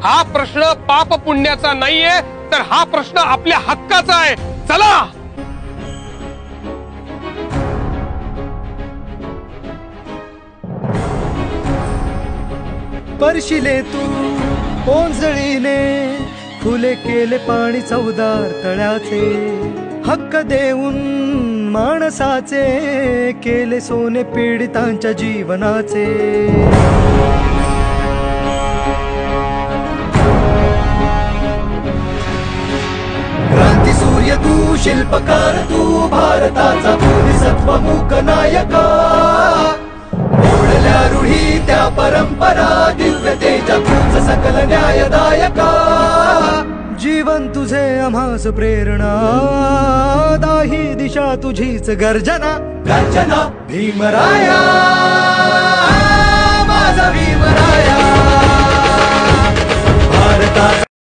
हा प्रश्न पाप पुण्याचा नाहीये, तर हा प्रश्न आपल्या हक्काचा आहे. चला. परशिले तू ओंजळीने, फुले केले पाणी चौदार तळ्याचे, हक्क देऊन माणसाचे, केले सोने पीडितांच्या जीवनाचे. क्रांती सूर्य तू, शिल्पकार तू, भारताचा बोधिसत्व मूक नायका. ओढल्या रूढी त्या परंपरा, दिव्यतेच्या तूच सकल न्यायदायका. जीवन तुझे आम्हास प्रेरणा, दाही दिशा तुझीच गर्जना. गर्जना भीमराया.